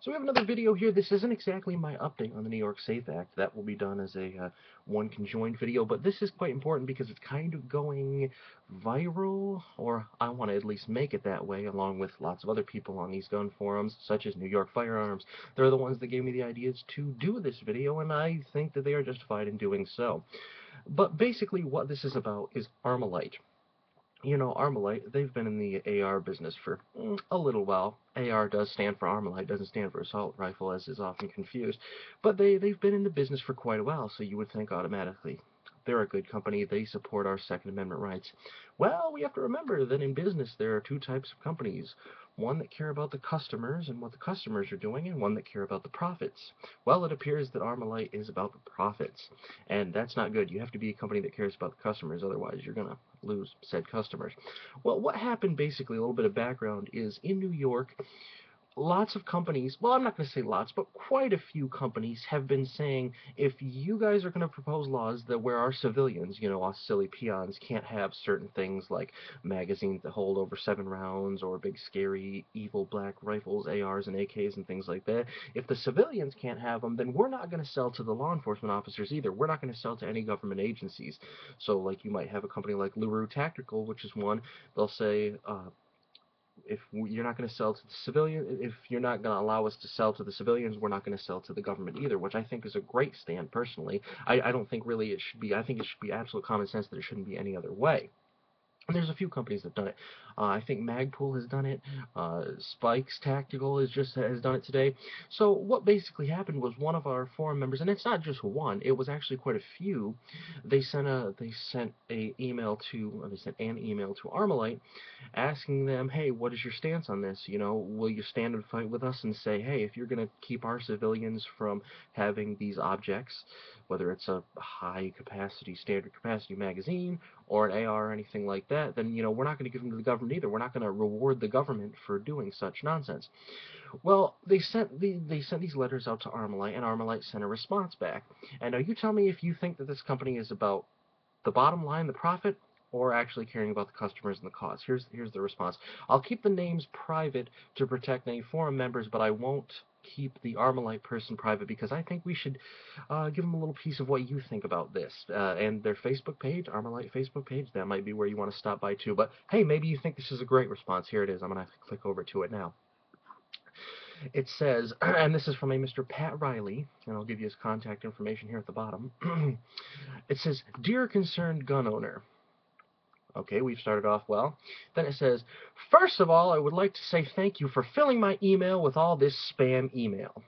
So we have another video here. This isn't exactly my update on the New York SAFE Act. That will be done as a one conjoined video, but this is quite important because it's kind of going viral, or I want to at least make it that way, along with lots of other people on these gun forums, such as New York Firearms. They're the ones that gave me the ideas to do this video, and I think that they are justified in doing so. But basically what this is about is ArmaLite. You know, ArmaLite, they've been in the AR business for a little while. AR does stand for ArmaLite, doesn't stand for assault rifle, as is often confused. But they've been in the business for quite a while, so you would think automatically they're a good company, they support our Second Amendment rights. Well, we have to remember that in business there are two types of companies. One that care about the customers and what the customers are doing, and one that care about the profits. Well, it appears that ArmaLite is about the profits, and that's not good. You have to be a company that cares about the customers, otherwise you're going to lose said customers. Well, what happened, basically, a little bit of background, is in New York, lots of companies, well, I'm not going to say lots, but quite a few companies have been saying, if you guys are going to propose laws that where our civilians, you know, us silly peons, can't have certain things like magazines that hold over 7 rounds, or big scary evil black rifles, ARs and AKs and things like that, if the civilians can't have them, then we're not going to sell to the law enforcement officers either. We're not going to sell to any government agencies. So, like, you might have a company like LaRue Tactical, which is one, they'll say, if you're not going to sell to the civilian, if you're not going to allow us to sell to the civilians, we're not going to sell to the government either, which I think is a great stand, personally. I don't think really it should be, I think it should be absolute common sense that it shouldn't be any other way. And there's a few companies that have done it. I think Magpul has done it. Spikes Tactical has done it today. So what basically happened was one of our forum members, and it's not just one, it was actually quite a few. They sent an email to ArmaLite, asking them, hey, what is your stance on this? You know, will you stand and fight with us and say, hey, if you're going to keep our civilians from having these objects, whether it's a high capacity, standard capacity magazine or an AR or anything like that, then, you know, we're not going to give them to the government either. We're not going to reward the government for doing such nonsense. Well, they sent these letters out to ArmaLite, and ArmaLite sent a response back. And now you tell me if you think that this company is about the bottom line, the profit, or actually caring about the customers and the cause. Here's the response. I'll keep the names private to protect any forum members, but I won't keep the ArmaLite person private because I think we should give them a little piece of what you think about this. And their Facebook page, ArmaLite Facebook page, that might be where you want to stop by too. But hey, maybe you think this is a great response. Here it is. I'm going to have to click over to it now. It says, and this is from a Mr. Pat Riley, and I'll give you his contact information here at the bottom. It says, Dear concerned gun owner. Okay, we've started off well. Then it says, first of all, I would like to say thank you for filling my email with all this spam email.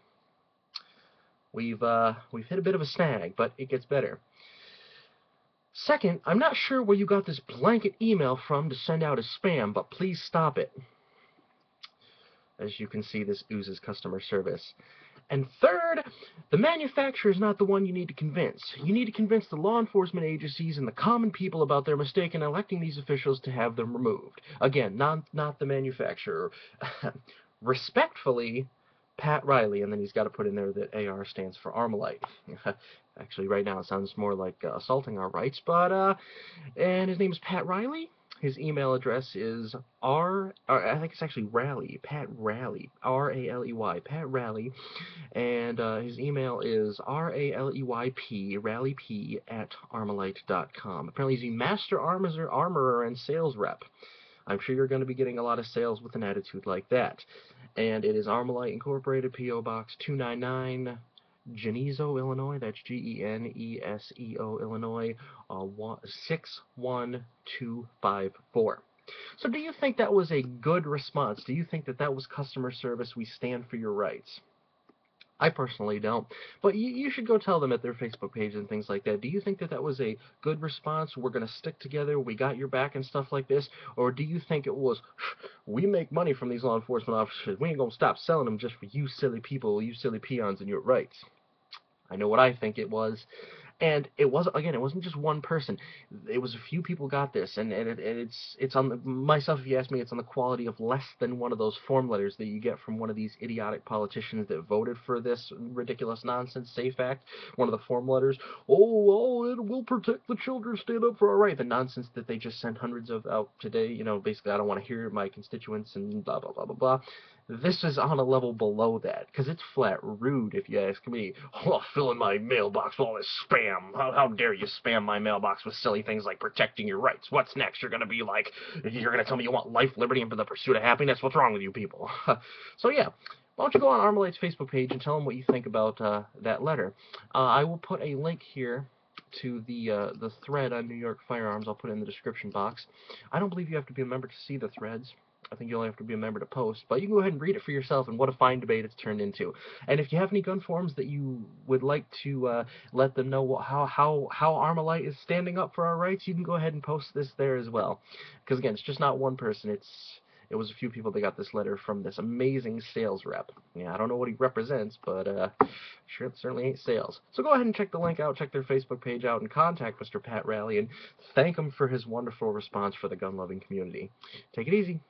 We've hit a bit of a snag, but it gets better. Second, I'm not sure where you got this blanket email from to send out as spam, but please stop it. As you can see, this oozes customer service. And third, the manufacturer is not the one you need to convince. You need to convince the law enforcement agencies and the common people about their mistake in electing these officials to have them removed. Again, not the manufacturer. Respectfully, Pat Riley, and then he's got to put in there that AR stands for ArmaLite. Actually, right now it sounds more like assaulting our rights, but, and his name is Pat Riley. His email address is I think it's actually Rally, Pat Rally, R-A-L-E-Y, Pat Rally, and his email is R-A-L-E-Y-P, rallyp @armalite.com. Apparently he's a master armorer and sales rep. I'm sure you're going to be getting a lot of sales with an attitude like that. And it is ArmaLite Incorporated, P.O. Box 299, Geneseo, Illinois. That's Geneseo, Illinois, 61254. So do you think that was a good response? Do you think that that was customer service? We stand for your rights. I personally don't. But you should go tell them at their Facebook page and things like that. Do you think that that was a good response? We're going to stick together. We got your back and stuff like this? Or do you think it was, we make money from these law enforcement officers. We ain't going to stop selling them just for you silly people, you silly peons and your rights? I know what I think it was. And it wasn't, again, it wasn't just one person. It was a few people got this, and it's on myself, if you ask me, it's on the quality of less than one of those form letters that you get from one of these idiotic politicians that voted for this ridiculous nonsense SAFE Act. One of the form letters, it will protect the children, stand up for our right. The nonsense that they just sent hundreds of out today, you know, basically I don't want to hear my constituents and blah, blah, blah, blah, blah. This is on a level below that, because it's flat rude, if you ask me. Oh, filling my mailbox with all this spam. How dare you spam my mailbox with silly things like protecting your rights? What's next? You're going to be like, you're going to tell me you want life, liberty, and for the pursuit of happiness? What's wrong with you people? So yeah, why don't you go on ArmaLite's Facebook page and tell them what you think about that letter. I will put a link here to the thread on New York Firearms. I'll put it in the description box. I don't believe you have to be a member to see the threads. I think you only have to be a member to post, but you can go ahead and read it for yourself, and what a fine debate it's turned into. And if you have any gun forums that you would like to let them know how ArmaLite is standing up for our rights, you can go ahead and post this there as well. Because again, it's just not one person. It was a few people that got this letter from this amazing sales rep. Yeah, I don't know what he represents, but sure, it certainly ain't sales. So go ahead and check the link out, check their Facebook page out, and contact Mr. Pat Rally, and thank him for his wonderful response for the gun-loving community. Take it easy.